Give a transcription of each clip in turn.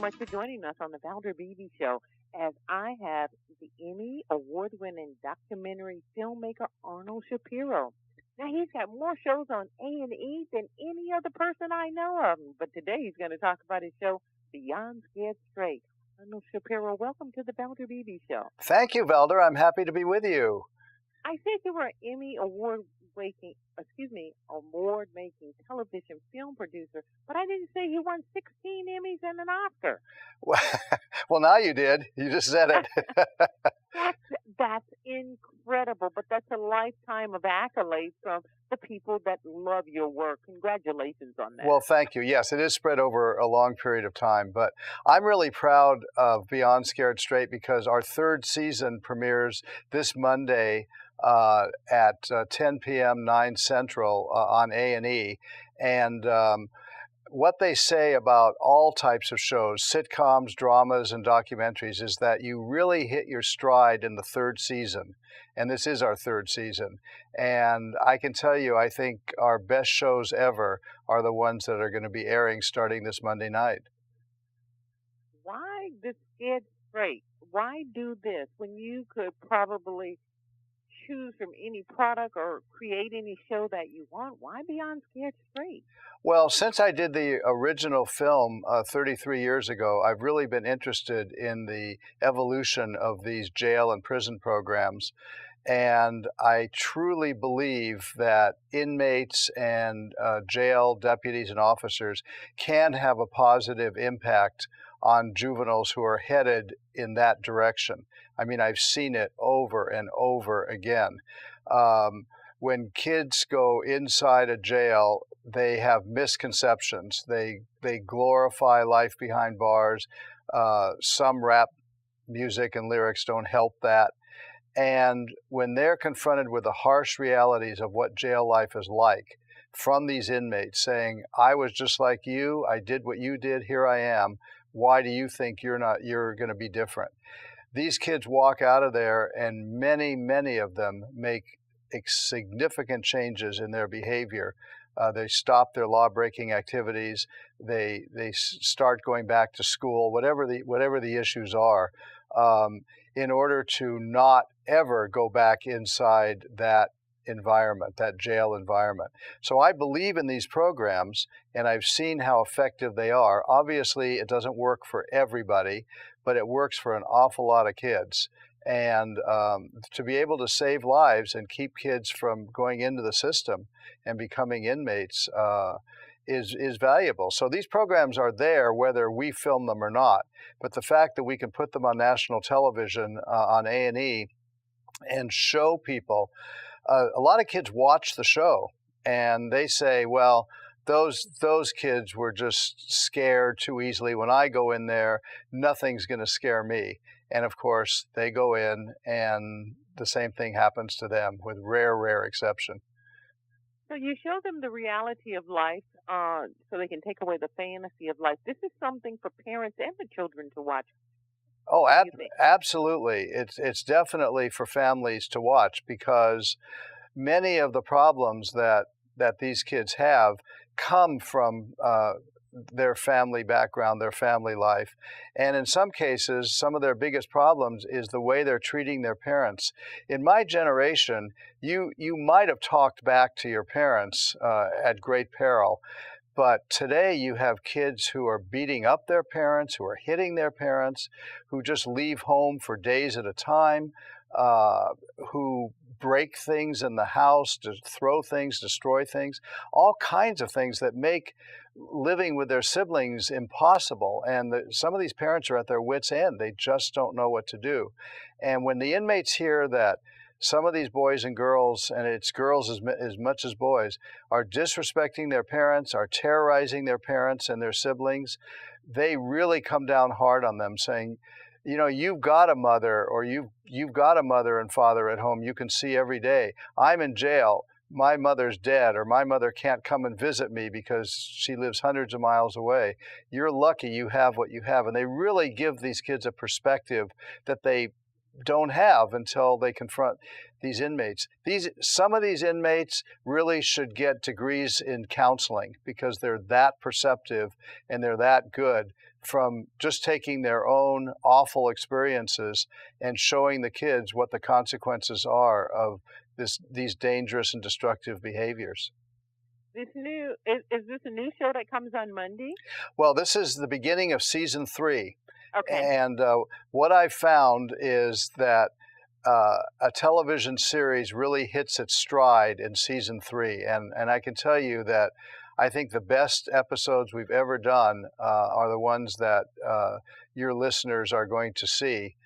much for joining us on the Valder Beebe Show as I have the Emmy award-winning documentary filmmaker Arnold Shapiro. Now, he's got more shows on A&E than any other person I know of. But today he's going to talk about his show, Beyond Scared Straight. Arnold Shapiro, welcome to the Valder Beebe Show. Thank you, Valder. I'm happy to be with you. I said you were an Emmy award-making television film producer, but I didn't say you won 16 Emmys and an Oscar. Well, now you did. You just said it. That's incredible, but that's a lifetime of accolades from the people that love your work. Congratulations on that. Well, thank you. Yes, it is spread over a long period of time, but I'm really proud of Beyond Scared Straight because our third season premieres this Monday at 10 p.m. 9 Central on A&E, and what they say about all types of shows, sitcoms, dramas, and documentaries, is that you really hit your stride in the third season. And this is our third season. And I can tell you, I think our best shows ever are the ones that are going to be airing starting this Monday night. Why the Scared Straight? Why do this when you could probably choose from any product or create any show that you want? Why Beyond Scared Straight? Well, since I did the original film 33 years ago, I've really been interested in the evolution of these jail and prison programs. And I truly believe that inmates and jail deputies and officers can have a positive impact on juveniles who are headed in that direction. I mean, I've seen it over and over again. When kids go inside a jail, they have misconceptions. They glorify life behind bars. Some rap music and lyrics don't help that. And when they're confronted with the harsh realities of what jail life is like from these inmates saying, I was just like you, I did what you did, here I am, why do you think you're going to be different? These kids walk out of there and many of them make significant changes in their behavior. They stop their law-breaking activities. They start going back to school, whatever the issues are, in order to not ever go back inside that environment, that jail environment. So I believe in these programs, and I've seen how effective they are. Obviously, it doesn't work for everybody, but it works for an awful lot of kids. And to be able to save lives and keep kids from going into the system and becoming inmates is valuable. So these programs are there whether we film them or not. But the fact that we can put them on national television on A&E and show people, a lot of kids watch the show and they say, well, those kids were just scared too easily. When I go in there, nothing's going to scare me. And of course, they go in and the same thing happens to them with rare exception. So you show them the reality of life so they can take away the fantasy of life. This is something for parents and the children to watch. Oh, absolutely. It's definitely for families to watch because many of the problems that these kids have come from their family background, their family life. And in some cases, some of their biggest problems is the way they're treating their parents. In my generation, you might have talked back to your parents at great peril, but today you have kids who are beating up their parents, who are hitting their parents, who just leave home for days at a time, who break things in the house, to throw things, destroy things, all kinds of things that make living with their siblings impossible. And some of these parents are at their wits' end. They just don't know what to do. And when the inmates hear that some of these boys and girls, and it's girls as much as boys, are disrespecting their parents, are terrorizing their parents and their siblings, they really come down hard on them, saying, you know, you've got a mother, or you've got a mother and father at home you can see every day. I'm in jail. My mother's dead, or my mother can't come and visit me because she lives hundreds of miles away. You're lucky you have what you have. And they really give these kids a perspective that they don't have until they confront these inmates. Some of these inmates really should get degrees in counseling because they're that perceptive and they're that good from just taking their own awful experiences and showing the kids what the consequences are of these dangerous and destructive behaviors. Is this a new show that comes on Monday? Well, this is the beginning of season 3. Okay. And what I've found is that a television series really hits its stride in season 3. And I can tell you that I think the best episodes we've ever done are the ones that your listeners are going to see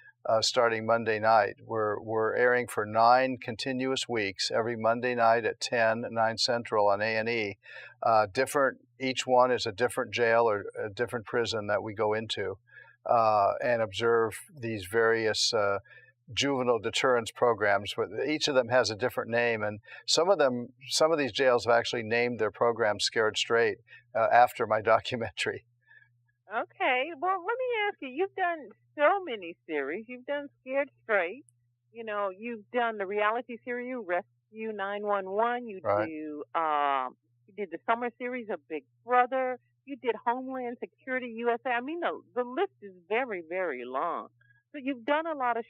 starting Monday night. We're airing for 9 continuous weeks, every Monday night at 9 Central on A&E. Each one is a different jail or a different prison that we go into and observe these various juvenile deterrence programs. Each of them has a different name, and some of these jails have actually named their program Scared Straight after my documentary. Okay. Well, let me ask you, you've done so many series. You've done Scared Straight. You've done the reality series, Rescue 911. Right. You did the summer series of Big Brother. You did Homeland Security USA. I mean, the list is very, very long. So you've done a lot of,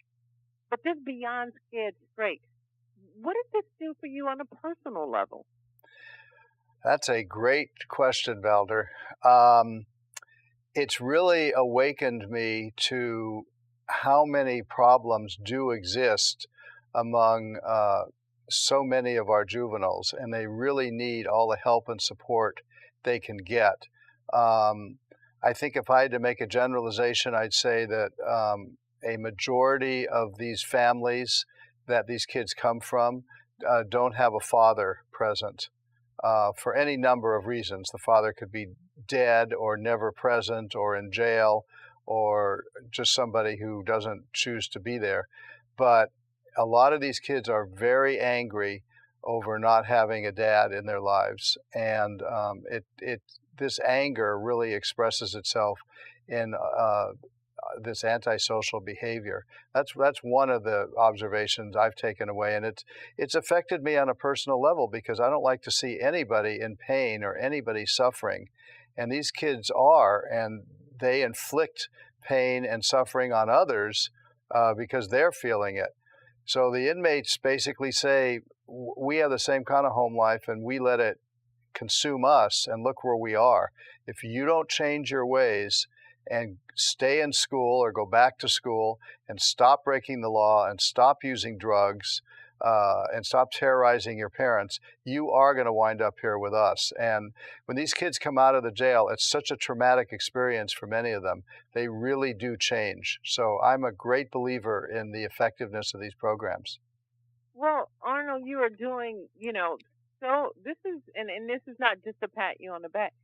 but this beyond Scared Straight, what did this do for you on a personal level? That's a great question, Valder. It's really awakened me to how many problems do exist among so many of our juveniles, and they really need all the help and support they can get. I think if I had to make a generalization, I'd say that a majority of these families that these kids come from don't have a father present for any number of reasons. The father could be dead or never present or in jail or just somebody who doesn't choose to be there. But a lot of these kids are very angry over not having a dad in their lives, and this anger really expresses itself in this antisocial behavior. That's one of the observations I've taken away, and it's affected me on a personal level because I don't like to see anybody in pain or anybody suffering, and these kids are, and they inflict pain and suffering on others because they're feeling it. So the inmates basically say, we have the same kind of home life and we let it consume us, and look where we are. If you don't change your ways and stay in school or go back to school and stop breaking the law and stop using drugs and stop terrorizing your parents, you are going to wind up here with us. And when these kids come out of the jail, it's such a traumatic experience for many of them. They really do change. So I'm a great believer in the effectiveness of these programs. Well, Arnold, you are doing, so this is, and this is not just to pat you on the back.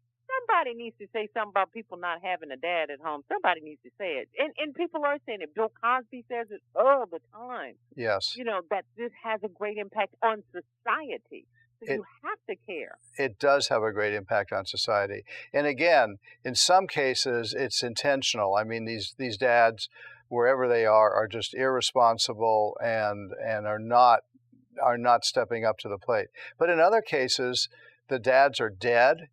Somebody needs to say something about people not having a dad at home. Somebody needs to say it. And people are saying it. Bill Cosby says it all the time. Yes. That this has a great impact on society. So you have to care. It does have a great impact on society. And again, in some cases, it's intentional. I mean, these dads, wherever they are just irresponsible and are not stepping up to the plate. But in other cases, the dads are dead.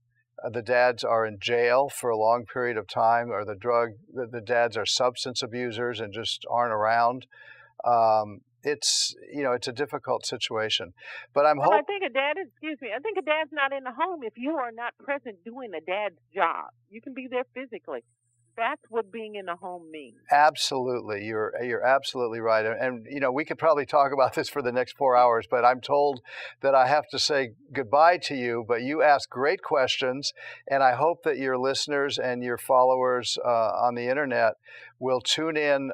The dads are in jail for a long period of time, or the dads are substance abusers and just aren't around. It's a difficult situation. But I think a dad's not in the home if you are not present doing a dad's job. You can be there physically. That's what being in the home means. Absolutely. You're absolutely right. And, we could probably talk about this for the next 4 hours, but I'm told that I have to say goodbye to you. But you asked great questions, and I hope that your listeners and your followers on the internet will tune in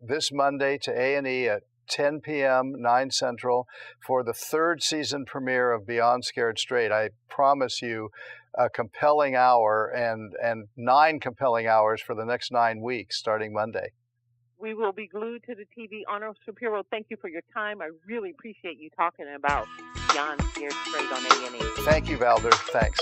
this Monday to A&E at 10 p.m., 9 Central, for the 3rd season premiere of Beyond Scared Straight. I promise you a compelling hour and 9 compelling hours for the next 9 weeks starting Monday. We will be glued to the TV. Arnold Shapiro, thank you for your time. I really appreciate you talking about Beyond Scared Straight on A&E. Thank you, Valder. Thanks.